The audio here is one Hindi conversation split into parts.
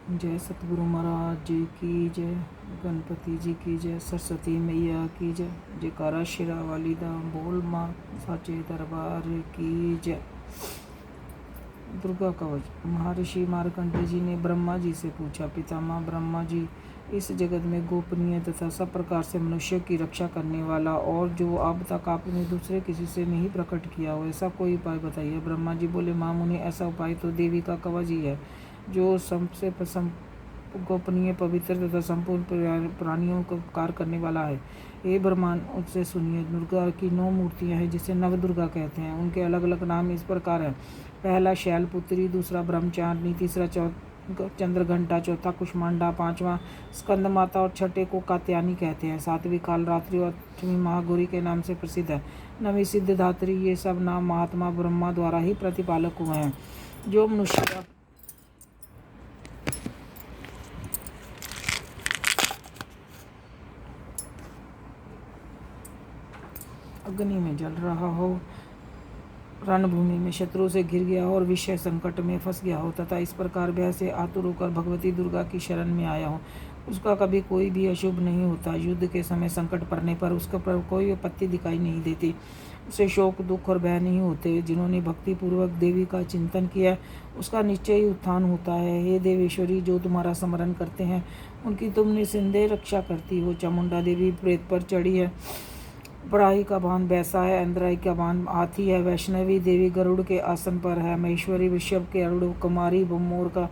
जय सतगुरु महाराज जी की जय, गणपति जी की जय, सरस्वती मैया की जय, जयकारा शिरा वाली दा बोल माँ साचे दरबार की जय। दुर्गा कवच। महर्षि मार्कंडेय जी ने ब्रह्मा जी से पूछा, पितामह ब्रह्मा जी, इस जगत में गोपनीय तथा सब प्रकार से मनुष्य की रक्षा करने वाला और जो अब तक आपने दूसरे किसी से नहीं प्रकट किया हो, ऐसा कोई उपाय बताइए। ब्रह्मा जी बोले, माँ मुनि, ऐसा उपाय तो देवी का कवच ही है, जो सबसे गोपनीय, पवित्र तथा संपूर्ण प्राणियों को उपकार करने वाला है। हे ब्रह्मांड, उससे सुनिए। दुर्गा की 9 मूर्तियां हैं, जिसे नव दुर्गा कहते हैं। उनके अलग अलग नाम इस प्रकार हैं। पहला शैलपुत्री, दूसरा ब्रह्मचारिणी, तीसरा चंद्रघंटा, चौथा कुष्मांडा, पांचवा स्कंद माता और छठे को कात्यायनी कहते हैं। सातवीं कालरात्रि और आठवीं महागौरी के नाम से प्रसिद्ध है। नवीं सिद्धधात्री। ये सब नाम महात्मा ब्रह्मा द्वारा ही प्रतिपालक हुए हैं। जो मनुष्य अग्नि में जल रहा हो, रणभूमि में शत्रु से घिर गया हो और विषय संकट में फंस गया हो तथा इस प्रकार भय से आतुर होकर भगवती दुर्गा की शरण में आया हो, उसका कभी कोई भी अशुभ नहीं होता। युद्ध के समय संकट पड़ने पर उसके पर कोई आपत्ति दिखाई नहीं देती, उसे शोक, दुख और भय नहीं होते। जिन्होंने भक्ति पूर्वक देवी का चिंतन किया, उसका निश्चय ही उत्थान होता है। हे देवेश्वरी, जो तुम्हारा स्मरण करते हैं, उनकी तुम निस्संदेह रक्षा करती हो। चामुंडा देवी प्रेत पर चढ़ी है, बढ़ाई का बांध बैसा है, अंदराई का बांध हाथी है। वैष्णवी देवी गरुड़ के आसन पर है। महेश्वरी वृषभ के अरुण, कुमारी मोर का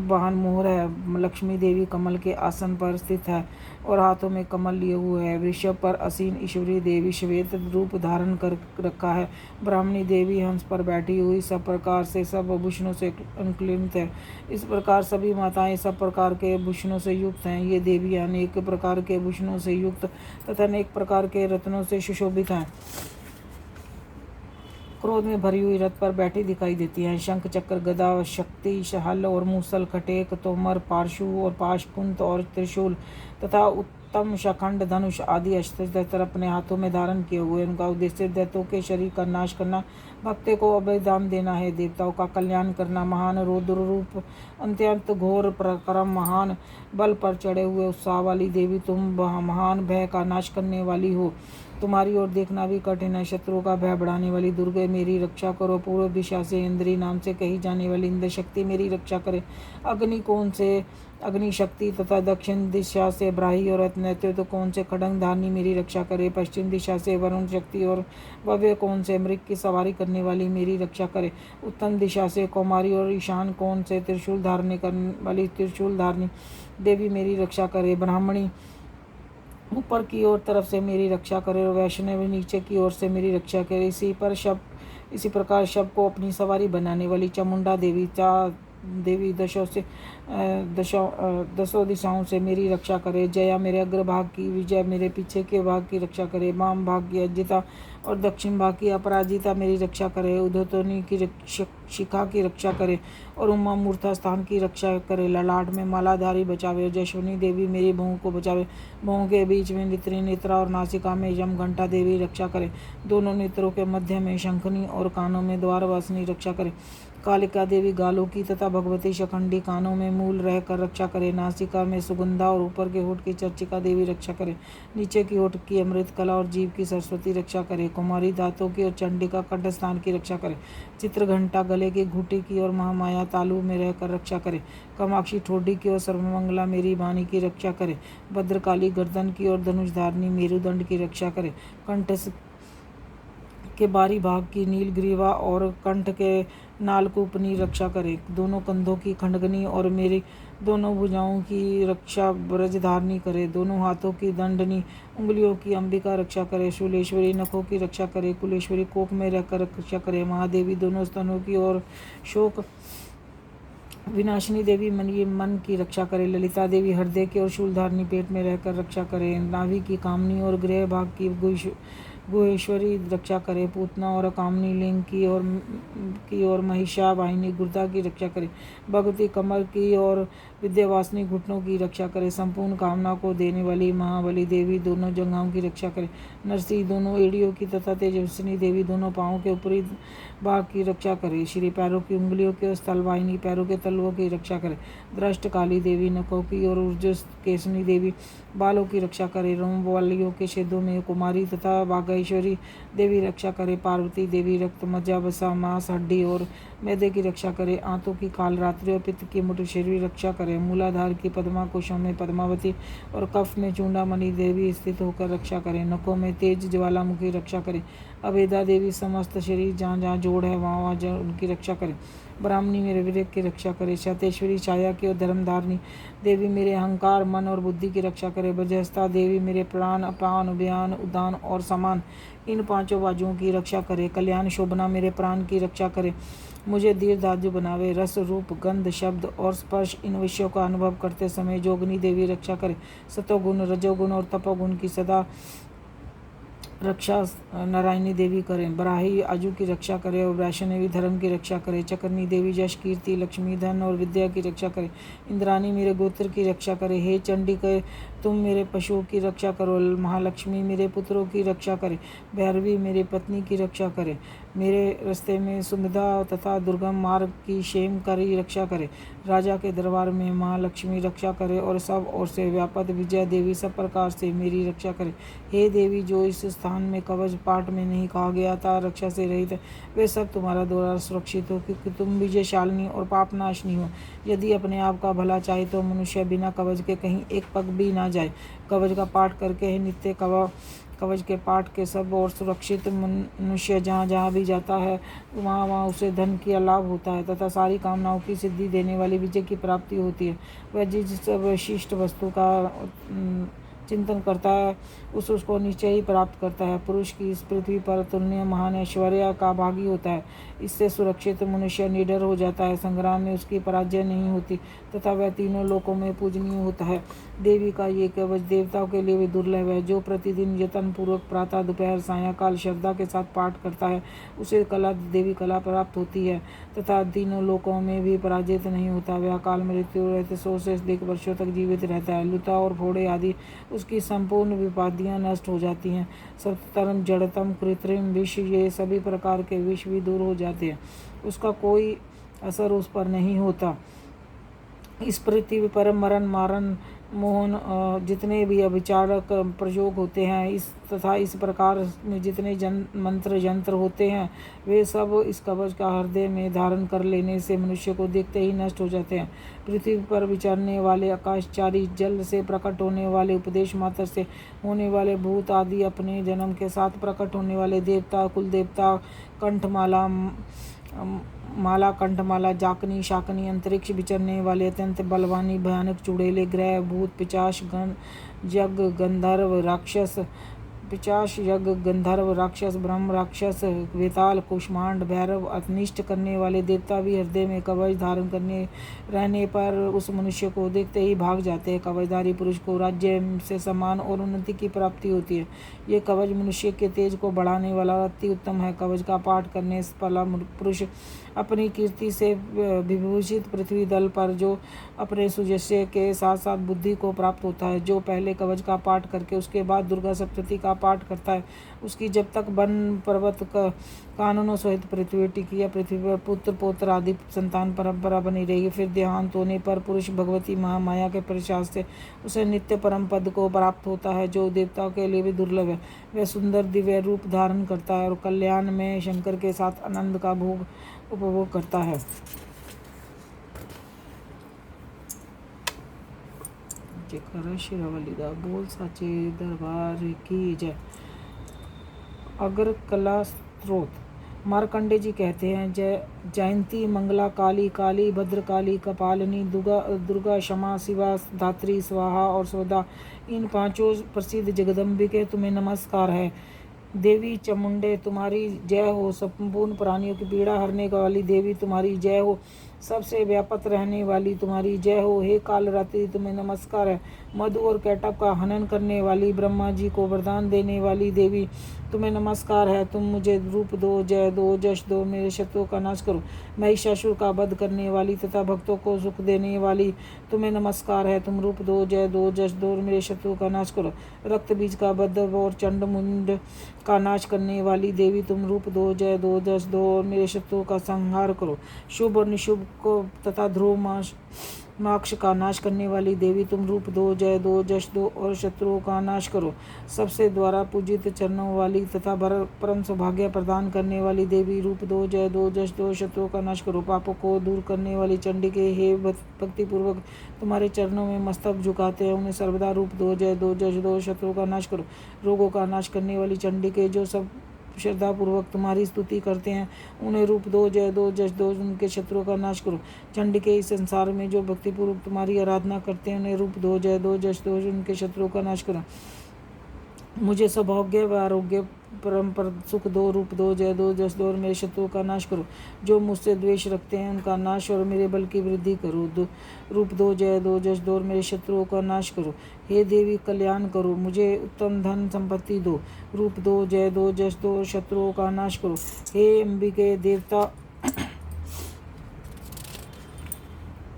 वाहन मोर है। लक्ष्मी देवी कमल के आसन पर स्थित है और हाथों में कमल लिए हुए है। वृषभ पर आसीन ईश्वरी देवी श्वेत रूप धारण कर रखा है। ब्राह्मणी देवी हंस पर बैठी हुई सब प्रकार से सब आभूषणों से अनुकूलित है। इस प्रकार सभी माताएं सब प्रकार के आभूषणों से युक्त हैं। ये देवी अनेक प्रकार के आभूषणों से युक्त तथा अनेक प्रकार के रत्नों से सुशोभित हैं। क्रोध में भरी हुई रथ पर बैठी दिखाई देती हैं। शंख, चक्र, गदा, शक्ति, हल और मूसल, खटेक, तोमर, पार्शु और पाशकुंत और त्रिशूल तथा उत्तम शखंड, धनुष आदि अस्त्र अपने हाथों में धारण किए हुए। उनका उद्देश्य दैत्यों के शरीर का नाश करना, भक्तों को अभयदान देना है, देवताओं का कल्याण करना। महान रौद्र रूप, अत्यंत घोर पराक्रम, महान बल पर चढ़े हुए उत्साह वाली देवी, तुम महान भय का नाश करने वाली हो। तुम्हारी ओर देखना भी कठिन है। शत्रुओं का भय बढ़ाने वाली दुर्गे, मेरी रक्षा करो। पूर्व दिशा से इंद्री नाम से कही जाने वाली इंद्र शक्ति, मेरी रक्षा करे। अग्नि कोण से अग्नि शक्ति तथा दक्षिण दिशा से ब्राही और नेतृत्व कोण से खड्ग धारनी, मेरी रक्षा करे। पश्चिम दिशा से वरुण शक्ति और भव्य कोण से मृग की सवारी करने वाली, मेरी रक्षा करे। उत्तर दिशा से कौमारी और ईशान कोण से त्रिशूल धारने करने वाली त्रिशूल धारनी देवी, मेरी रक्षा करे। ब्राह्मणी ऊपर की ओर तरफ से मेरी रक्षा करे और वैष्णवी नीचे की ओर से मेरी रक्षा करे। इसी प्रकार शब को अपनी सवारी बनाने वाली चामुंडा देवी दसों दिशाओं से मेरी रक्षा करे। जया मेरे अग्रभाग की, विजय मेरे पीछे के भाग की रक्षा करे। वाम भाग की अजिता और दक्षिण भाग की अपराजिता मेरी रक्षा करे। उद्धतोनी की शिखा की रक्षा करे और उमा मूर्धा स्थान की रक्षा करे। ललाट में मालाधारी बचावे और जशवनी देवी मेरी भौं को बचावे। भौं के बीच में नेत्री, नेत्रा और नासिका में यम घंटा देवी रक्षा करे। दोनों नेत्रों के मध्य में शंखनी और कानों में द्वारवासिनी रक्षा करे। कालिका देवी गालों की तथा भगवती शखंडी कानों में मूल रहकर रक्षा करे। नासिका में सुगंधा और ऊपर के होठ की चर्चिका देवी रक्षा करे। नीचे की होठ की अमृत कला और जीव की सरस्वती रक्षा करे। कुमारी दांतों की और चंडिका कंठस्थान की रक्षा करे। चित्रघंटा गले की घूटी की और महामाया तालु में रहकर रक्षा करे। कामाक्षी ठोडी की और सर्वमंगला मेरी वाणी की रक्षा करे। भद्रकाली गर्दन की और धनुषधारिणी मेरुदंड की रक्षा करे। कंठ के बारी भाग की नीलग्रीवा और कंठ के नालकूपनी रक्षा करे। दोनों कंधों की खंडगनी और मेरी दोनों भुजाओं की रक्षा ब्रजधारणी करे। दोनों हाथों की दंडनी, उंगलियों की अंबिका रक्षा करे। शूलेश्वरी नखों की रक्षा करे। कुलेश्वरी कोख में रहकर रक्षा करे। महादेवी दोनों स्तनों की और शोक विनाशिनी देवी मन की रक्षा करे। ललिता देवी हृदय की और शूलधारणी पेट में रहकर रक्षा करे। नाभि की कामनी और गृह भाग की गुहेश्वरी रक्षा करे, पूतना और कामनी लिंग की और महिषा वाहिनी गुर्दा की रक्षा करे, भगवती कमर की और विद्यावासिनी घुटनों की रक्षा करे, संपूर्ण कामना को देने वाली महाबली देवी दोनों जंघाओं की रक्षा करे, नरसिंह दोनों एड़ियों की तथा तेजस्विनी देवी दोनों पाँवों के ऊपरी भाग की रक्षा करे, श्री पैरों की उंगलियों के और स्थलवाहिनी पैरों के तलवों की रक्षा करे, दृष्ट काली देवी नखों की और ऊर्जस केसनी देवी बालों की रक्षा करे, रोम वालियों के छेदों में कुमारी तथा बागेश्वरी देवी रक्षा करे, पार्वती देवी रक्त मज्जा वसा मांस हड्डी और मैदे की रक्षा करे, आंतों की काल रात्रि और पित्त की मुटशेरी रक्षा करे, मूलाधार की पद्मा कोशों में पद्मावती और कफ में चूड़ामणि देवी स्थित होकर रक्षा करे, नखों में तेज ज्वालामुखी रक्षा करे, अभेदा देवी समस्त शरीर जहाँ जहाँ जोड़ है वहाँ वहाँ उनकी रक्षा करे, ब्राह्मणी मेरे विवेक की रक्षा करे, शतेश्वरी छाया की और धर्मधारिणी देवी मेरे अहंकार मन और बुद्धि की रक्षा करे, ब्रजहस्ता देवी मेरे प्राण अपान अभियान उदान और समान इन पांचों बाजुओं की रक्षा करे, कल्याण शोभना मेरे प्राण की रक्षा करे, मुझे दीर्घायु बनावे, रस रूप गंध शब्द और स्पर्श इन विषयों का अनुभव करते समय जोगनी देवी रक्षा करे, सतोगुण रजोगुण और तपोगुण की सदा रक्षा नारायणी देवी करें, बराही आजू की रक्षा करे और वैष्णवी धर्म की रक्षा करे, चकरनी देवी यश कीर्ति लक्ष्मी धन और विद्या की रक्षा करे, इंद्राणी मेरे गोत्र की रक्षा करे, हे चंडी के तुम मेरे पशुओं की रक्षा करो, महालक्ष्मी मेरे पुत्रों की रक्षा करे, भैरवी मेरे पत्नी की रक्षा करे, मेरे रास्ते में सुविधा तथा दुर्गम मार्ग की क्षेम करी रक्षा करे, राजा के दरबार में महालक्ष्मी रक्षा करे और सब ओर से व्यापक विजय देवी सब प्रकार से मेरी रक्षा करे, हे देवी जो इस स्थान में कवच पाठ में नहीं कहा गया था रक्षा से रहित है, वे सब तुम्हारा द्वारा सुरक्षित हो क्योंकि तुम विजयशालिनी और पापनाशनी हो। यदि अपने आप का भला चाहे तो मनुष्य बिना कवच के कहीं एक पग भी ना जाए, कवच का पाठ करके ही नित्य कवच के पाठ के सब और सुरक्षित मनुष्य जहाँ जहाँ भी जाता है वहाँ वहाँ उसे धन की लाभ होता है तथा सारी कामनाओं की सिद्धि देने वाली विजय की प्राप्ति होती है। वह जिस विशिष्ट वस्तु का चिंतन करता है उसको निश्चय ही प्राप्त करता है। पुरुष की इस पृथ्वी पर तुल्य महान ऐश्वर्य का भागी होता है। इससे सुरक्षित मनुष्य निडर हो जाता है, संग्राम में उसकी पराजय नहीं होती तथा वह तीनों लोकों में पूजनीय होता है। देवी का ये कवच देवताओं के लिए भी दुर्लभ है। जो प्रतिदिन यत्न पूर्वक प्रातः दोपहर सायंकाल श्रद्धा के साथ पाठ करता है उसे कला देवी कला प्राप्त होती है तथा तीनों लोकों में भी पराजित नहीं होता। वह अकाल मृत्यु रहते 100 से अधिक वर्षों तक जीवित रहता है। लुता और फोड़े आदि उसकी संपूर्ण विपादियाँ नष्ट हो जाती हैं। सप्तम जड़तम कृत्रिम विष ये सभी प्रकार के विष भी दूर हो जाते हैं, उसका कोई असर उस पर नहीं होता। इस पृथ्वी पर मरण मारण मोहन जितने भी अभिचारक प्रयोग होते हैं इस तथा इस प्रकार में जितने मंत्र यंत्र होते हैं वे सब इस कवच का हृदय में धारण कर लेने से मनुष्य को देखते ही नष्ट हो जाते हैं। पृथ्वी पर विचरने वाले आकाशचारी जल से प्रकट होने वाले उपदेश मात्र से होने वाले भूत आदि अपने जन्म के साथ प्रकट होने वाले देवता कुल देवता कंठमाला माला कंठमाला जाकनी शाकनी अंतरिक्ष विचरने वाले अत्यंत बलवानी भयानक चुड़ैले ग्रह भूत पिचाश जग गंधर्व राक्षस पिचाश यज्ञ गंधर्व राक्षस ब्रह्म राक्षस वेताल कुष्मांड भैरव अनिष्ट करने वाले देवता भी हृदय में कवच धारण करने रहने पर उस मनुष्य को देखते ही भाग जाते हैं। कवचधारी पुरुष को राज्य से सम्मान और उन्नति की प्राप्ति होती है। ये कवच मनुष्य के तेज को बढ़ाने वाला अति उत्तम है। कवच का पाठ करने वाला पुरुष अपनी कीर्ति से विभूषित पृथ्वी दल पर जो अपने सुजस्य के साथ साथ बुद्धि को प्राप्त होता है। जो पहले कवच का पाठ करके उसके बाद दुर्गा सप्तशती का पाठ करता है उसकी जब तक वन पर्वत कानूनों सहित पृथ्वी टिकी या पृथ्वी पर पुत्र पौत्र आदि संतान परंपरा बनी रहेगी। फिर देहांत होने पर पुरुष भगवती महामाया के प्रसाद से उसे नित्य परम पद को प्राप्त होता है जो देवताओं के लिए भी दुर्लभ है। वह सुंदर दिव्य रूप धारण करता है और कल्याण में शंकर के साथ आनंद का उपभोग करता है। शिरावलीदा बोल साचे दरबार की जय। अगर कला स्त्रोत मार्कंडे जी कहते हैं जयंती मंगला काली काली भद्रकाली कपालिनी दुर्गा क्षमा शिवा धात्री स्वाहा और सौदा इन पांचों प्रसिद्ध जगदम्बिके तुम्हें नमस्कार है। देवी चामुंडे तुम्हारी जय हो। संपूर्ण प्राणियों की पीड़ा हरने वाली देवी तुम्हारी जय हो। सबसे व्यापक रहने वाली तुम्हारी जय हो। हे काल रात्रि तुम्हें नमस्कार है। मधु और कैटभ का हनन करने वाली, ब्रह्मा जी को वरदान देने वाली देवी तुम्हें नमस्कार है। तुम मुझे रूप दो, जय दो, जश दो, मेरे शत्रुओं का नाश करो। महिषासुर का वध करने वाली तथा भक्तों को सुख देने वाली तुम्हें नमस्कार है। तुम रूप दो, जय दो, जश दो, मेरे शत्रुओं का नाश करो। रक्त बीज का वध और चंड मुंड का नाश करने वाली देवी तुम रूप दो, जय दो, जश दो और मेरे शत्रुओं का संहार करो। शुभ और निशुभ को तथा ध्रुव मोक्ष का नाश करने वाली देवी तुम रूप दो, जय दो, जश दो और शत्रुओं का नाश करो। सबसे द्वारा पूजित चरणों वाली तथा परम सौभाग्य प्रदान करने वाली देवी रूप दो, जय दो, जश दो, शत्रुओं का नाश करो। पापों को दूर करने वाली चंडिके, हे भक्तिपूर्वक तुम्हारे चरणों में मस्तक झुकाते हैं, उन्हें सर्वदा रूप दो, जय दो, जश दो, शत्रुओं का नाश करो। रोगों का नाश करने वाली चंडिके, जो सब श्रद्धापूर्वक तुम्हारी स्तुति करते हैं, उन्हें रूप दो, जय दो, जश दो, उनके शत्रुओं का नाश करो। चंडिके, इस संसार में जो भक्तिपूर्वक तुम्हारी आराधना करते हैं, उन्हें रूप दो, जय दो, जश दो, उनके शत्रुओं का नाश करो। मुझे सौभाग्य व आरोग्य परम पर सुख दो, रूप दो, जय दो, जस दो और मेरे शत्रुओं का नाश करो। जो मुझसे द्वेष रखते हैं उनका नाश और मेरे बल की वृद्धि करो। रूप दो, जय दो, जस दो और मेरे शत्रुओं का नाश करो। हे देवी कल्याण करो, मुझे उत्तम धन संपत्ति दो। रूप दो, जय दो, जस दो और शत्रुओं का नाश करो। हे अंबिके,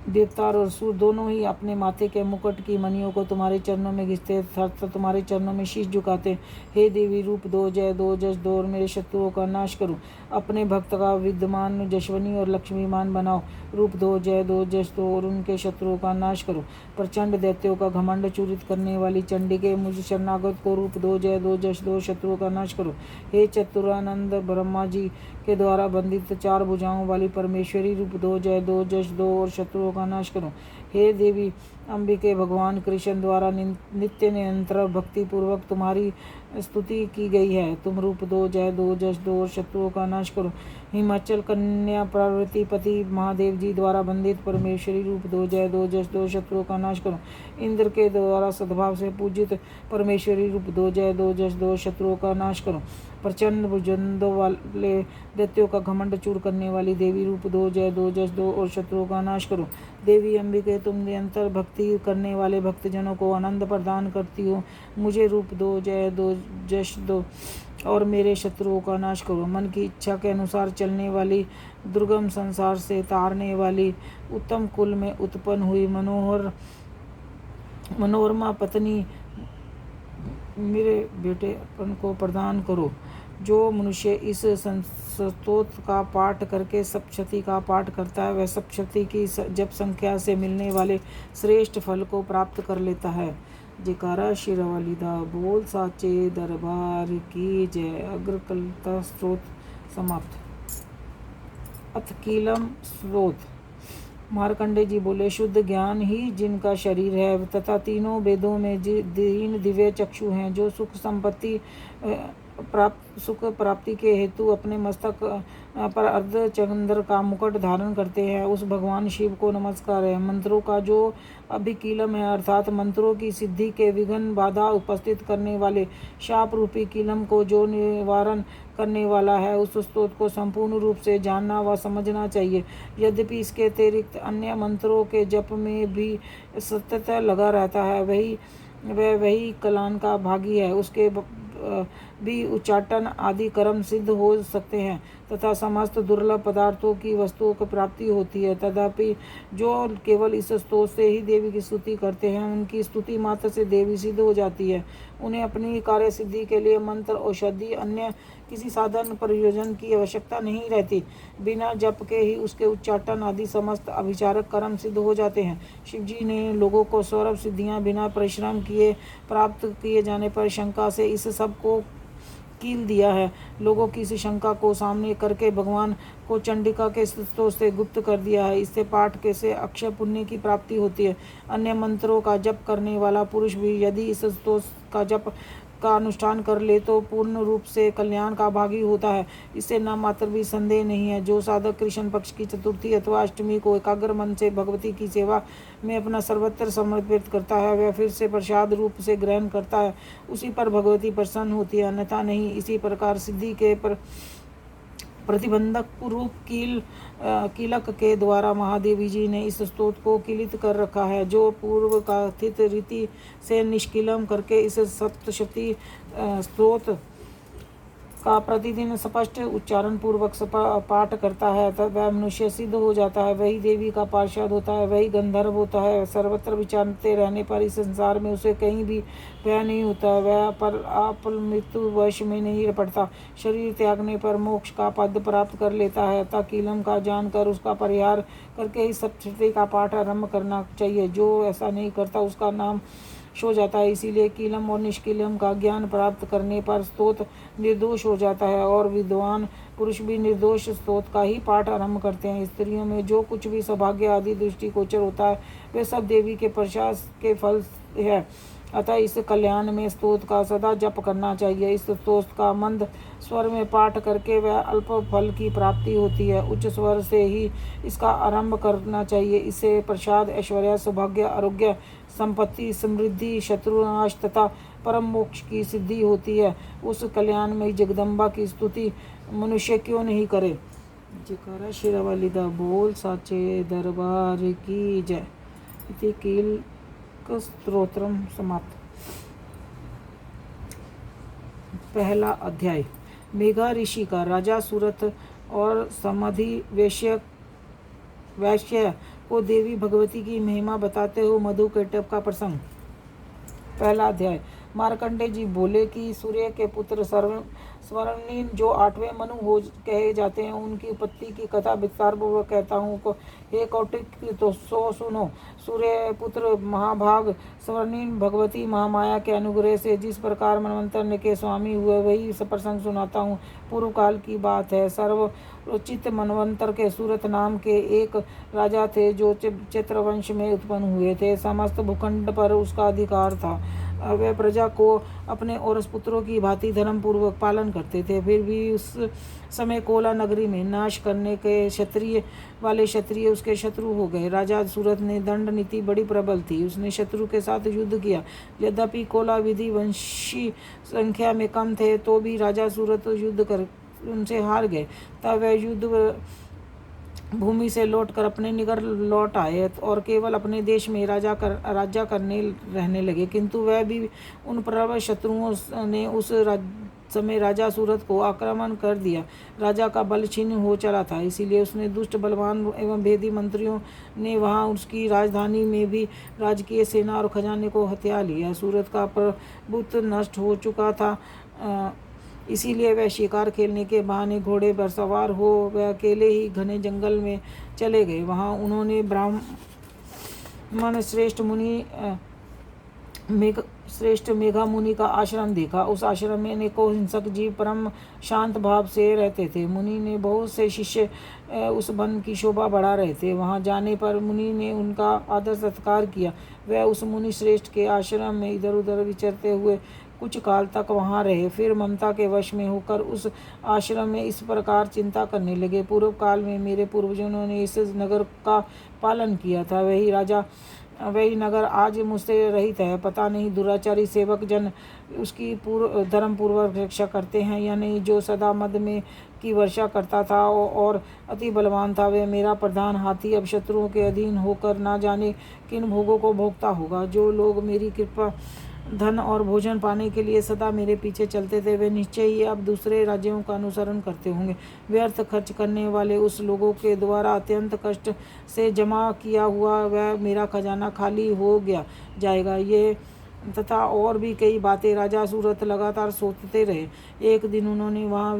देवता और असुर दोनों ही अपने माथे के मुकुट की मणियों को तुम्हारे चरणों में घिसते तथा तुम्हारे चरणों में शीश झुकाते। हे देवी रूप दो, जय दो, जस दो और मेरे शत्रुओं का नाश करो। अपने भक्त का विद्यमान, जशवनी और लक्ष्मीमान बनाओ। रूप दो, जय दो, जस दो और उनके शत्रुओं का नाश करो। प्रचंड दैत्यों का घमंड चूरित करने वाली चंडिके, मुझे शरणागत को रूप दो, जय दो, जस दो, शत्रुओं का नाश करो। हे चतुरानंद, ब्रह्मा जी के द्वारा बंधित चार भुजाओं वाली परमेश्वरी, रूप दो, जय दो, जश दो और शत्रुओं का नाश करो। हे देवी अंबिके, भगवान कृष्ण द्वारा नित्य निरंतर भक्ति पूर्वक तुम्हारी स्तुति की गई है। तुम रूप दो, जय दो, जश दो और शत्रुओं का नाश करो। हिमाचल कन्या पार्वती पति महादेव जी द्वारा बंधित परमेश्वरी, रूप दो, जय दो, जश दो, शत्रुओं का नाश करो। इंद्र के द्वारा सद्भाव से पूजित परमेश्वरी, रूप दो, जय दो, जश दो, शत्रुओं का नाश करो। प्रचंड भुजंदों वाले दैत्यों का घमंड चूर करने वाली देवी, रूप दो, जय दो, जश दो और शत्रुओं का नाश करो। देवी अंबिके, तुम निरंतर भक्ति करने वाले भक्तजनों को आनंद प्रदान करती हो। मुझे रूप दो, जय दो, जश दो और मेरे शत्रुओं का नाश करो। मन की इच्छा के अनुसार चलने वाली, दुर्गम संसार से तारने वाली, उत्तम कुल में उत्पन्न हुई मनोरमा पत्नी मेरे बेटेपन को प्रदान करो। जो मनुष्य इस स्तोत्र का पाठ करके सप्तशती का पाठ करता है, वह सप्तशती की जप संख्या से मिलने वाले श्रेष्ठ फल को प्राप्त कर लेता है। जयकारा शिरवालीदा बोल साचे दरबार की जय। अग्रकल्पता स्तोत्र समाप्त। अथ कीलम स्तोत्र। मार्कंडे जी बोले, शुद्ध ज्ञान ही जिनका शरीर है तथा तीनों वेदों में दीन दिव्य चक्षु हैं, जो सुख प्राप्ति के हेतु अपने मस्तक पर अर्धचंद्र का मुकुट धारण करते हैं, उस भगवान शिव को नमस्कार है। मंत्रों का जो अभिकीलम है, अर्थात मंत्रों की सिद्धि के विघ्न बाधा उपस्थित करने वाले शाप रूपी कीलम को जो निवारण करने वाला है, उस स्तोत्र को संपूर्ण रूप से जानना व समझना चाहिए। यद्यपि इसके अतिरिक्त अन्य मंत्रों के जप में भी सतत लगा रहता है, वही कल्याण का भागी है। उसके भी उच्चाटन आदि कर्म सिद्ध हो सकते हैं तथा समस्त दुर्लभ पदार्थों की वस्तुओं की प्राप्ति होती है। तथापि जो केवल इस स्तोत्र से ही देवी की स्तुति करते हैं, उनकी स्तुति मात्र से देवी सिद्ध हो जाती है। उन्हें अपनी कार्य सिद्धि के लिए मंत्र, औषधि, अन्य किसी साधन प्रयोजन की आवश्यकता नहीं रहती। बिना जप के ही उसके उच्चाटन आदि समस्त अभिचारक कर्म सिद्ध हो जाते हैं। शिवजी ने लोगों को सौरभ सिद्धियां बिना परिश्रम किए प्राप्त किए जाने पर शंका से इस सब को कील दिया है। लोगों की इस शंका को सामने करके भगवान को चंडिका के स्तोत्र से गुप्त कर दिया है। इससे पाठ के से अक्षय पुण्य की प्राप्ति होती है। अन्य मंत्रों का जप करने वाला पुरुष भी यदि इस स्तोत्र का जप का अनुष्ठान कर ले तो पूर्ण रूप से कल्याण का भागी होता है। इससे न मात्र भी संदेह नहीं है। जो साधक कृष्ण पक्ष की चतुर्थी अथवा अष्टमी को एकाग्र मन से भगवती की सेवा में अपना सर्वत्र समर्पित करता है, वह फिर से प्रसाद रूप से ग्रहण करता है, उसी पर भगवती प्रसन्न होती है, अन्यथा नहीं। इसी प्रकार सिद्धि के प्रतिबंधक रूप कीलक के द्वारा महादेवी जी ने इस स्तोत्र को किलित कर रखा है, जो पूर्व कथित रीति से निष्किलम करके इस सप्तशती स्तोत्र का प्रतिदिन स्पष्ट उच्चारण पूर्वक पाठ करता है, तब वह मनुष्य सिद्ध हो जाता है, वही देवी का पार्षद होता है, वही गंधर्व होता है। सर्वत्र विचरते रहने पर इस संसार में उसे कहीं भी भय नहीं होता, वह पर आप मृत्यु वश में नहीं पड़ता। शरीर त्यागने पर मोक्ष का पद प्राप्त कर लेता है। अतः कीलम का जानकर उसका परिहार करके इस सप्तशती का पाठ आरंभ करना चाहिए। जो ऐसा नहीं करता उसका नाम हो जाता है। इसीलिए कीलम और निष्कीलम का ज्ञान प्राप्त करने पर स्तोत्र निर्दोष हो जाता है, और विद्वान पुरुष भी निर्दोष स्तोत्र का ही पाठ आरंभ करते हैं। स्त्रियों में जो कुछ भी सौभाग्य आदि दृष्टिगोचर होता है, वे सब देवी के प्रसाद के फल है। अतः इस कल्याण में स्तोत्र का सदा जप करना चाहिए। इस स्तोत्र का मंद स्वर में पाठ करके वह अल्प फल की प्राप्ति होती है। उच्च स्वर से ही इसका आरंभ करना चाहिए। इससे प्रसाद, ऐश्वर्य, सौभाग्य, आरोग्य, संपत्ति, समृद्धि, शत्रुनाश तथा परम मोक्ष की सिद्धि होती है। उस कल्याण में जगदम्बा की स्तुति मनुष्य क्यों नहीं करे। जयकारा शेरावाली दा बोल साचे दरबार की जय। इति कील स्तोत्रम समाप्त। पहला अध्याय। मेघा ऋषि का राजा सूरत और समाधि वैश्य को देवी भगवती की महिमा बताते हुए मधु के टप का प्रसंग। पहला अध्याय। मार्कंडे जी बोले कि सूर्य के पुत्र स्वर्णीन जो 8वें मनु हो कहे जाते हैं, उनकी उत्पत्ति की कथा विस्तार पूर्वक कहता हूँ। हे कौटिक तो सो सुनो। सूर्य पुत्र महाभाग स्वर्णीन भगवती महामाया के अनुग्रह से जिस प्रकार मनवंतर के स्वामी हुए, वही प्रसंग सुनाता हूँ। पूर्व काल की बात है। सर्वोचित मनवंतर के सूरत नाम के एक राजा थे, जो चित्रवंश में उत्पन्न हुए थे। समस्त भूखंड पर उसका अधिकार था। वे प्रजा को अपने और पुत्रों की भांति धर्म पूर्वक पालन करते थे। फिर भी उस समय कोला नगरी में नाश करने के क्षत्रिय उसके शत्रु हो गए। राजा सूरत ने दंड नीति बड़ी प्रबल थी। उसने शत्रु के साथ युद्ध किया। यद्यपि कोला विधि वंशी संख्या में कम थे, तो भी राजा सूरत युद्ध कर उनसे हार गए। तब वह युद्ध भूमि से लौटकर अपने निगर लौट आए और केवल अपने देश में राज्य करने रहने लगे। किंतु वह भी उन प्रबल शत्रुओं ने उस समय राजा सूरत को आक्रमण कर दिया। राजा का बल क्षीण हो चला था, इसीलिए उसने दुष्ट बलवान एवं भेदी मंत्रियों ने वहां उसकी राजधानी में भी राजकीय सेना और खजाने को हथिया लिया। सूरत का प्रभुत्व नष्ट हो चुका था, इसीलिए वह शिकार खेलने के बहाने घोड़े पर सवार हो वह अकेले ही घने जंगल में चले गए। वहां उन्होंने ब्राह्मण श्रेष्ठ मेघा मुनि का आश्रम देखा। उस आश्रम में अनेकों हिंसक जीव परम शांत भाव से रहते थे। मुनि ने बहुत से शिष्य उस वन की शोभा बढ़ा रहे थे। वहां जाने पर मुनि ने उनका आदर सत्कार किया। वह उस मुनि श्रेष्ठ के आश्रम में इधर उधर विचरते हुए कुछ काल तक वहां रहे। फिर ममता के वश में होकर उस आश्रम में इस प्रकार चिंता करने लगे। पूर्व काल में मेरे पूर्वजों ने इस नगर का पालन किया था, वही नगर आज मुझसे रहित है। पता नहीं दुराचारी सेवक जन उसकी धर्म पूर्वक रक्षा करते हैं या नहीं। जो सदा मद में की वर्षा करता था और अति बलवान था, वह मेरा प्रधान हाथी अब शत्रुओं के अधीन होकर ना जाने किन भोगों को भोगता होगा। जो लोग मेरी कृपा, धन और भोजन पाने के लिए सदा मेरे पीछे चलते थे, वे निश्चय ही अब दूसरे राज्यों का अनुसरण करते होंगे। व्यर्थ खर्च करने वाले उस लोगों के द्वारा अत्यंत कष्ट से जमा किया हुआ वह मेरा खजाना खाली हो जाएगा। ये तथा और भी कई बातें राजा सूरत लगातार सोचते रहे। एक दिन उन्होंने वहाँ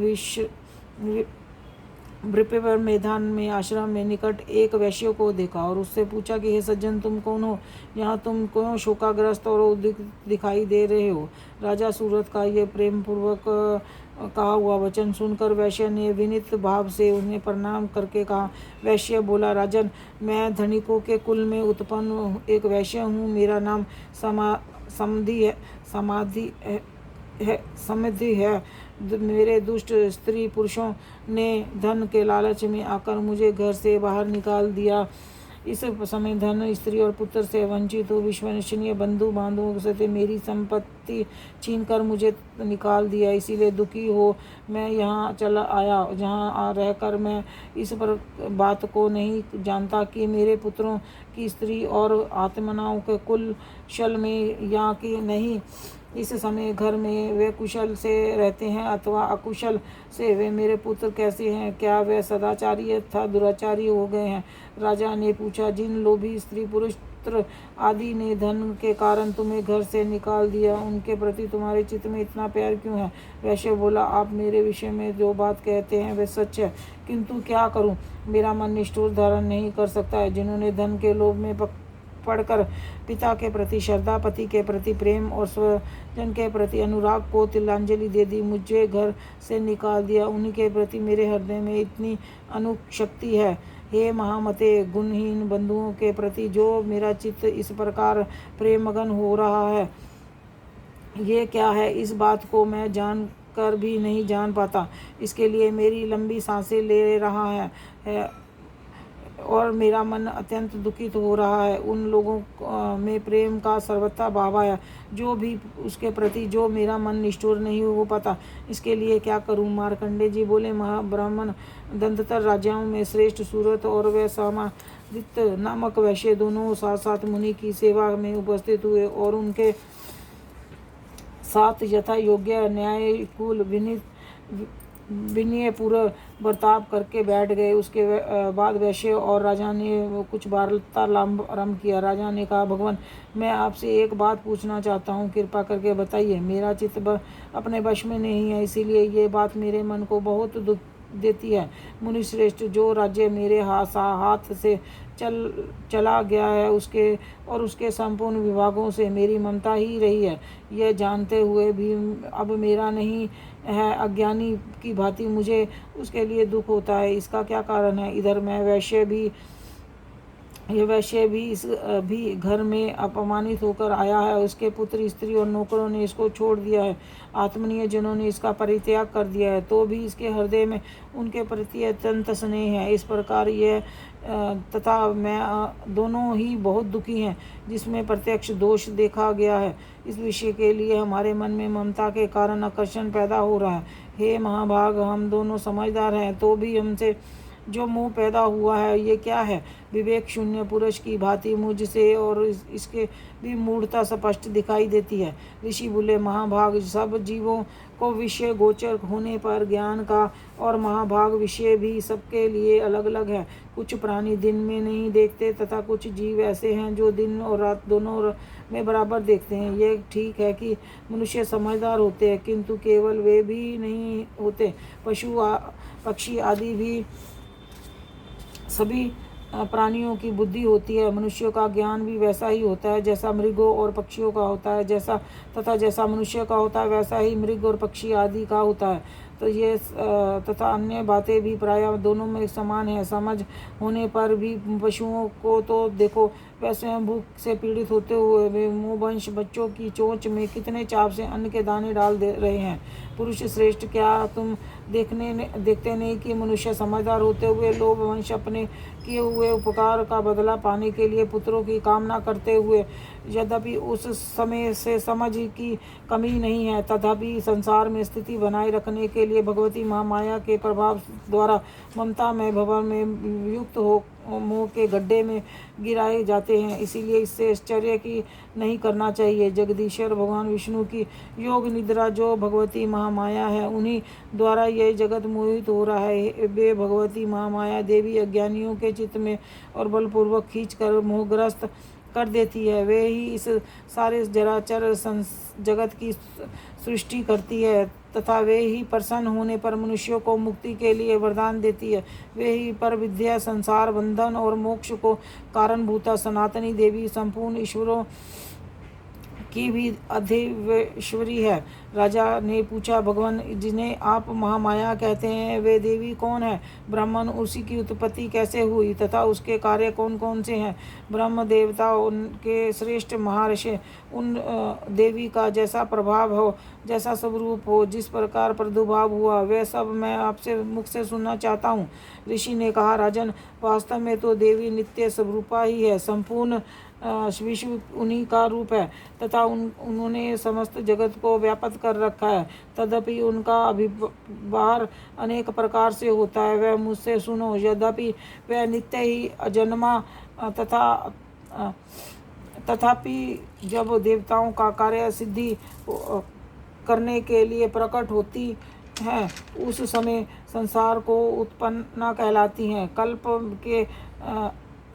वृपेवर मैदान में आश्रम में निकट एक वैश्य को देखा और उससे पूछा कि हे सज्जन, तुम कौन हो? यहाँ तुम क्यों शोकाग्रस्त और उद्विग्न दिखाई दे रहे हो? राजा सूरत का ये प्रेम पूर्वक कहा हुआ वचन सुनकर वैश्य ने विनीत भाव से उन्हें प्रणाम करके कहा। वैश्य बोला, राजन, मैं धनिकों के कुल में उत्पन्न एक वैश्य हूँ। मेरा नाम समृद्धि है। मेरे दुष्ट स्त्री पुरुषों ने धन के लालच में आकर मुझे घर से बाहर निकाल दिया। इस समय धन, स्त्री और पुत्र से वंचित हो, विश्वसनीय बंधु बांधवों से मेरी संपत्ति छीनकर मुझे निकाल दिया। इसीलिए दुखी हो मैं यहाँ चला आया, जहाँ रहकर मैं इस पर बात को नहीं जानता कि मेरे पुत्रों की स्त्री और आत्मनाओं के कुशल में या कि नहीं। इस समय घर में वे कुशल से रहते हैं अथवा अकुशल से। वे मेरे पुत्र कैसे हैं? क्या वे सदाचारी अथवा दुराचारी हो गए हैं? राजा ने पूछा, जिन लोभी स्त्री पुरुष आदि ने धन के कारण तुम्हें घर से निकाल दिया, उनके प्रति तुम्हारे चित्त में इतना प्यार क्यों है? वैश्य बोला, आप मेरे विषय में जो बात कहते हैं वे सच है, किंतु क्या करूं, मेरा मन निष्ठुर धारण नहीं कर सकता है। जिन्होंने धन के लोभ में पढ़कर पिता के प्रति श्रद्धा, पति के प्रति प्रेम और स्वजन के प्रति अनुराग को तिलांजलि दे दी, मुझे घर से निकाल दिया, उन्हीं के प्रति मेरे हृदय में इतनी अनुशक्ति है। हे महामते, गुणहीन बंधुओं के प्रति जो मेरा चित्त इस प्रकार प्रेमगन हो रहा है, ये क्या है? इस बात को मैं जान कर भी नहीं जान पाता। इसके लिए मेरी लंबी सांसें ले रहा है और मेरा मन अत्यंत दुखित हो रहा है। उन लोगों में प्रेम का सर्वथा भाव है जो भी उसके प्रति जो मेरा मन निष्ठुर नहीं हो पाता। इसके लिए क्या करूं? मार्कंडे जी बोले, महाब्राह्मण दंततर राजाओं में श्रेष्ठ सूरत और वे समादित्य नामक वैश्य दोनों साथ साथ मुनि की सेवा में उपस्थित हुए और उनके साथ यथा योग्य न्यायकुल विनय पूर्व बर्ताव करके बैठ गए। उसके बाद वैश्य और राजा ने कुछ वार्तालाप आरंभ किया। राजा ने कहा, भगवान, मैं आपसे एक बात पूछना चाहता हूँ, कृपा करके बताइए। मेरा चित्त अपने वश में नहीं है, इसीलिए ये बात मेरे मन को बहुत दुख देती है। मुनि श्रेष्ठ, जो राज्य मेरे हाथ से चला गया है उसके संपूर्ण विभागों से मेरी ममता ही रही है, यह जानते हुए भी अब मेरा नहीं है। अज्ञानी की भांति मुझे उसके लिए दुख होता है। इसका क्या कारण है? इधर मैं वैश्य भी इस भी घर में अपमानित होकर आया है। उसके पुत्र, स्त्री और नौकरों ने इसको छोड़ दिया है। आत्मनीय जनों ने इसका परित्याग कर दिया है, तो भी इसके हृदय में उनके प्रति अत्यंत स्नेह है। इस प्रकार यह तथा मैं दोनों ही बहुत दुखी हैं, जिसमें प्रत्यक्ष दोष देखा गया है। इस विषय के लिए हमारे मन में ममता के कारण आकर्षण पैदा हो रहा है। हे महाभाग, हम दोनों समझदार हैं, तो भी हमसे जो मोह पैदा हुआ है ये क्या है? विवेक शून्य पुरुष की भांति मुझसे और इसके भी मूढ़ता स्पष्ट दिखाई देती है। ऋषि बोले, महाभाग, सब जीवों को विषय गोचर होने पर ज्ञान का और महाभाग विषय भी सबके लिए अलग अलग है। कुछ प्राणी दिन में नहीं देखते तथा कुछ जीव ऐसे हैं जो दिन और रात दोनों में बराबर देखते हैं। ये ठीक है कि मनुष्य समझदार होते हैं, किंतु केवल वे भी नहीं होते। पशु पक्षी आदि भी सभी प्राणियों की बुद्धि होती है। मनुष्यों का ज्ञान भी वैसा ही होता है जैसा मृगों और पक्षियों का होता है, जैसा मनुष्य का होता है वैसा ही मृग और पक्षी आदि का होता है। तो ये तथा अन्य बातें भी प्रायः दोनों में समान है। समझ होने पर भी पशुओं को तो देखो, वे स्वयं भूख से पीड़ित होते हुए वे मुवंश बच्चों की चोंच में कितने चाव से अन्न के दाने डाल दे रहे हैं। पुरुष श्रेष्ठ, क्या तुम देखते नहीं कि मनुष्य समझदार होते हुए लोभवंश अपने किए हुए उपकार का बदला पाने के लिए पुत्रों की कामना करते हुए, यद्यपि उस समय से समझ की कमी नहीं है, तथापि संसार में स्थिति बनाए रखने के लिए भगवती महामाया के प्रभाव द्वारा ममता में भवन में युक्त हो मोह के गड्ढे में गिराए जाते हैं। इसीलिए इससे आश्चर्य की नहीं करना चाहिए। जगदीश्वर भगवान विष्णु की योग निद्रा जो भगवती महामाया है, उन्हीं द्वारा यह जगत मोहित हो रहा है। वे भगवती महामाया देवी अज्ञानियों के चित्त में और बलपूर्वक खींच कर मोहग्रस्त कर देती है। वे ही इस सारे जराचर जगत की सृष्टि करती है तथा वे ही प्रसन्न होने पर मनुष्यों को मुक्ति के लिए वरदान देती है। वे ही पर विद्या, संसार बंधन और मोक्ष को कारणभूता सनातनी देवी संपूर्ण ईश्वरों की भी अधिवेश्वरी है। राजा ने पूछा, भगवान जिन्हें आप महामाया कहते हैं वे देवी कौन है? ब्राह्मण, उसी की उत्पत्ति कैसे हुई तथा उसके कार्य कौन कौन से हैं? ब्रह्म देवता, उनके श्रेष्ठ महर्षि, उन देवी का जैसा प्रभाव हो, जैसा स्वरूप हो, जिस प्रकार प्रादुर्भाव हुआ, वह सब मैं आपसे मुख से सुनना चाहता हूँ। ऋषि ने कहा, राजन, वास्तव में तो देवी नित्य स्वरूपा ही है, संपूर्ण विश्व उन्हीं का रूप है तथा उन्होंने समस्त जगत को व्याप्त कर रखा है। तदपि उनका अभिव्यवहार अनेक प्रकार से होता है, वह मुझसे सुनो। यद्यपि वह नित्य ही अजन्मा तथापि जब देवताओं का कार्य सिद्धि करने के लिए प्रकट होती हैं, उस समय संसार को उत्पन्न कहलाती हैं। कल्प के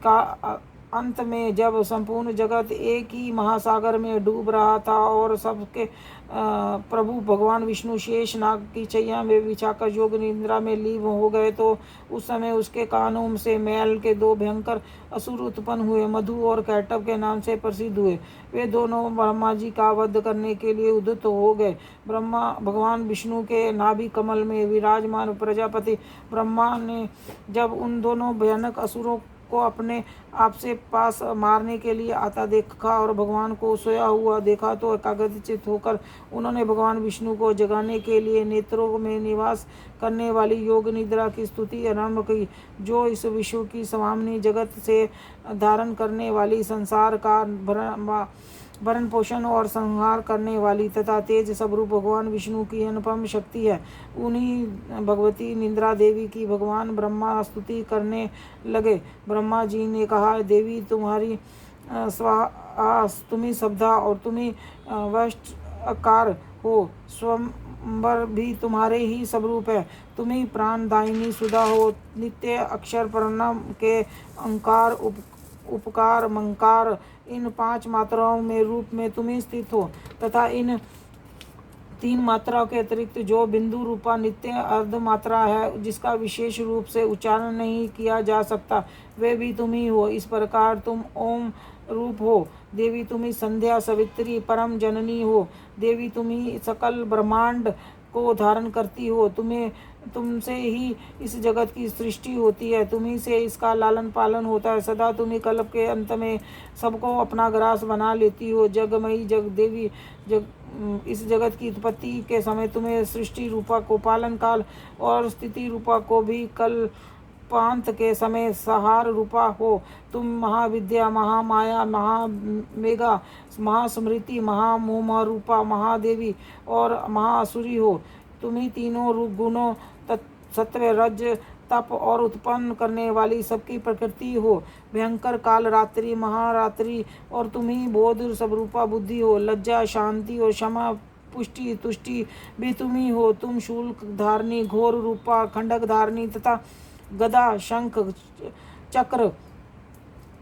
का अंत में जब संपूर्ण जगत एक ही महासागर में डूब रहा था और सबके प्रभु भगवान विष्णु शेष नाग की छैया में बिछाकर योग निद्रा में लीन हो गए, तो उस समय उसके कानों से मैल के दो भयंकर असुर उत्पन्न हुए, मधु और कैटव के नाम से प्रसिद्ध हुए। वे दोनों ब्रह्मा जी का वध करने के लिए उद्यत हो गए। ब्रह्मा भगवान विष्णु के नाभि कमल में विराजमान प्रजापति ब्रह्मा ने जब उन दोनों भयानक असुरों को अपने आप से पास मारने के लिए आता देखा और भगवान को सोया हुआ देखा, तो एकाग्रचित्त होकर उन्होंने भगवान विष्णु को जगाने के लिए नेत्रों में निवास करने वाली योग निद्रा की स्तुति आरंभ की, जो इस विश्व की स्वामिनी, जगत से धारण करने वाली, संसार का भरण पोषण और संहार करने वाली तथा तेज स्वरूप भगवान विष्णु की अनुपम शक्ति है। उन्हीं भगवती निद्रा देवी की भगवान ब्रह्मा स्तुति करने लगे। ब्रह्मा जी ने कहा, देवी तुम्हारी तुम्ही शब्दा और तुम्ही वष्ट्कार हो, स्वयंवर भी तुम्हारे ही स्वरूप है। तुम्ही प्राणदायिनी सुधा हो, नित्य अक्षर प्रणम के अंकार उपकार मंकार, इन 5 मात्राओं में रूप में तुम्ही स्थित हो तथा इन 3 मात्राओं के अतिरिक्त जो बिंदु रूपा नित्य अर्ध मात्रा है, जिसका विशेष रूप से उच्चारण नहीं किया जा सकता, वे भी तुम ही हो। इस प्रकार तुम ओम रूप हो। देवी तुम्ही संध्या सवित्री परम जननी हो। देवी तुम्ही सकल ब्रह्मांड को धारण करती हो। तुमसे ही इस जगत की सृष्टि होती है, तुम्ही से इसका लालन पालन होता है। सदा तुम्ही कल्प के अंत में सबको अपना ग्रास बना लेती हो। जगमयी जग देवी इस जगत की उत्पत्ति के समय तुम्हें सृष्टि रूपा को, पालन काल और स्थिति रूपा को भी कल्पांत के समय सहार रूपा हो। तुम महाविद्या, महामाया, महामेघा, महास्मृति, महामोमा रूपा महादेवी और महाअसुरी हो। तुम्ही तीनों गुणों सत्व रज तप और उत्पन्न करने वाली सबकी प्रकृति हो। भयंकर काल रात्रि महारात्रि और तुम्ही बोध स्वरूपा बुद्धि हो। लज्जा शांति और क्षमा पुष्टि तुष्टि भी तुम्ही हो। तुम शूल धारणी घोर रूपा खंडक धारणी तथा गदा शंख चक्र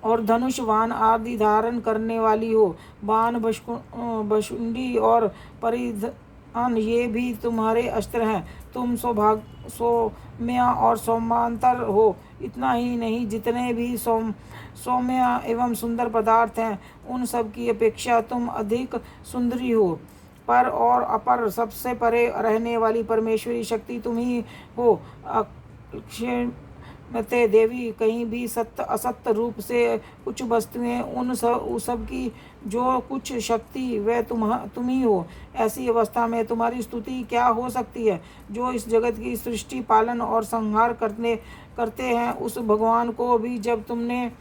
और धनुष वान आदि धारण करने वाली हो। बाण भशुंडी और परिधान ये भी तुम्हारे अस्त्र हैं। तुम सौम्या और सौमांतर हो। इतना ही नहीं, जितने भी सौम्य एवं सुंदर पदार्थ हैं, उन सब की अपेक्षा तुम अधिक सुंदरी हो। पर और अपर सबसे परे रहने वाली परमेश्वरी शक्ति तुम ही हो। अक्षयमते देवी, कहीं भी सत्य असत्य रूप से कुछ वस्तुएं, उन सब की जो कुछ शक्ति वह तुम ही हो। ऐसी अवस्था में तुम्हारी स्तुति क्या हो सकती है? जो इस जगत की सृष्टि पालन और संहार करते हैं, उस भगवान को भी जब तुमने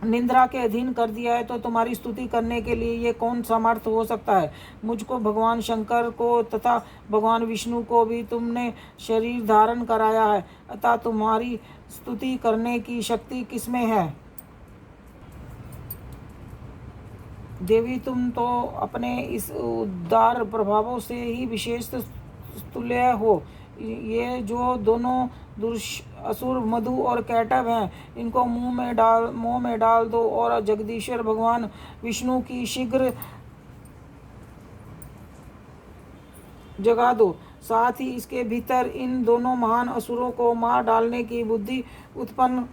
निंद्रा के अधीन कर दिया है, तो तुम्हारी स्तुति करने के लिए ये कौन समर्थ हो सकता है? मुझको, भगवान शंकर को तथा भगवान विष्णु को भी तुमने शरीर धारण कराया है, अतः तुम्हारी स्तुति करने की शक्ति किसमें है? देवी, तुम तो अपने इस उदार प्रभावों से ही विशेष तुल्य हो। ये जो दोनों असुर मधु और कैटव हैं, इनको मुंह में डाल दो और जगदीश्वर भगवान विष्णु की शीघ्र जगा दो। साथ ही इसके भीतर इन दोनों महान असुरों को मार डालने की बुद्धि उत्पन्न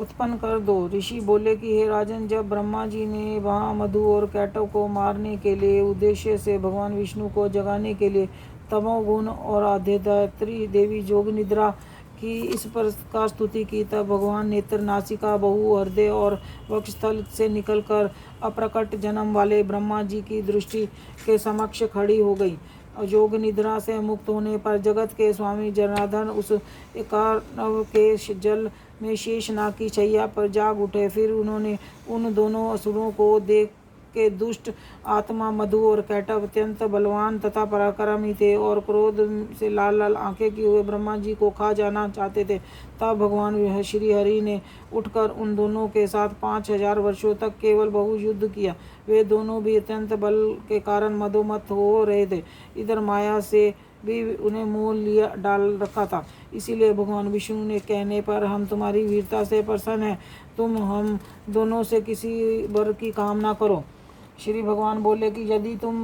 उत्पन्न कर दो। ऋषि बोले कि हे राजन, जब ब्रह्मा जी ने वहाँ मधु और कैटव को मारने के लिए उद्देश्य से भगवान विष्णु को जगाने के लिए तमोगुण और आद्यदात्री देवी जोग निद्रा की इस प्रकार स्तुति की, तब भगवान नेत्र, नासिका, बहु, हृदय और वक्षस्थल से निकलकर अप्रकट जन्म वाले ब्रह्मा जी की दृष्टि के समक्ष खड़ी हो गई। योग निद्रा से मुक्त होने पर जगत के स्वामी जनार्दन उस एकानव के जल में शेषनाग की शैया पर जाग उठे। फिर उन्होंने उन दोनों असुरों को देख के दुष्ट आत्मा मधु और कैटव अत्यंत बलवान तथा पराक्रमी थे और क्रोध से लाल लाल आंखें किए हुए ब्रह्मा जी को खा जाना चाहते थे। तब भगवान श्री हरि ने उठकर उन दोनों के साथ 5000 वर्षों तक केवल बहु युद्ध किया। वे दोनों भी अत्यंत बल के कारण मदोमत हो रहे थे। इधर माया से भी उन्हें मोह लिया डाल रखा था। इसीलिए भगवान विष्णु ने कहने पर हम तुम्हारी वीरता से प्रसन्न हैं, तुम हम दोनों से किसी वर की कामना करो। श्री भगवान बोले कि यदि तुम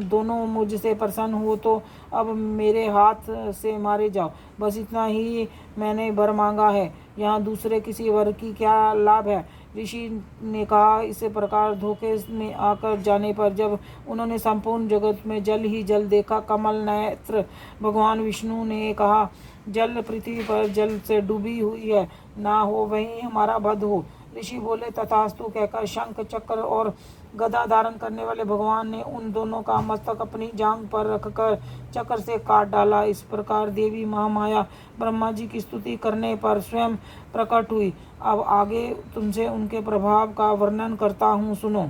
दोनों मुझसे प्रसन्न हो तो अब मेरे हाथ से मारे जाओ, बस इतना ही मैंने वर मांगा है, यहाँ दूसरे किसी वर की क्या लाभ है। ऋषि ने कहा। इस प्रकार धोखे में आकर जाने पर जब उन्होंने संपूर्ण जगत में जल ही जल देखा, कमल नेत्र भगवान विष्णु ने कहा, जल पृथ्वी पर जल से डूबी हुई है, ना हो वहीं हमारा वध हो। ऋषि बोले तथास्तु कहकर शंख चक्र और गदा धारण करने वाले भगवान ने उन दोनों का मस्तक अपनी जांघ पर रखकर चक्र से काट डाला। इस प्रकार देवी महामाया ब्रह्मा जी की स्तुति करने पर स्वयं प्रकट हुई। अब आगे तुमसे उनके प्रभाव का वर्णन करता हूँ, सुनो।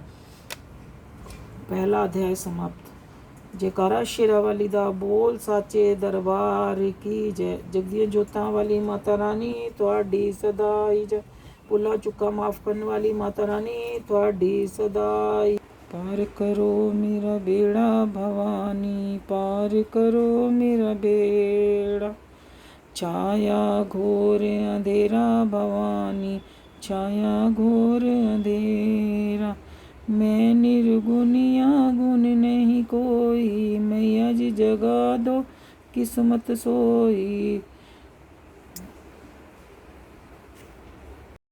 पहला अध्याय समाप्त। जयकारा शेरा वाली दा बोल साचे दरबार की जय। जगदियां जोतां वाली माता रानी तुहाडी सदाई जय। भुला चुका माफ करने वाली माता रानी तुहाडी सदाई। पार करो मेरा बेड़ा भवानी, पार करो मेरा बेड़ा। छाया घोर अंधेरा भवानी, छाया घोर अंधेरा। मैं निर्गुनिया गुण नहीं कोई, मैया जी जगा दो किस्मत सोई।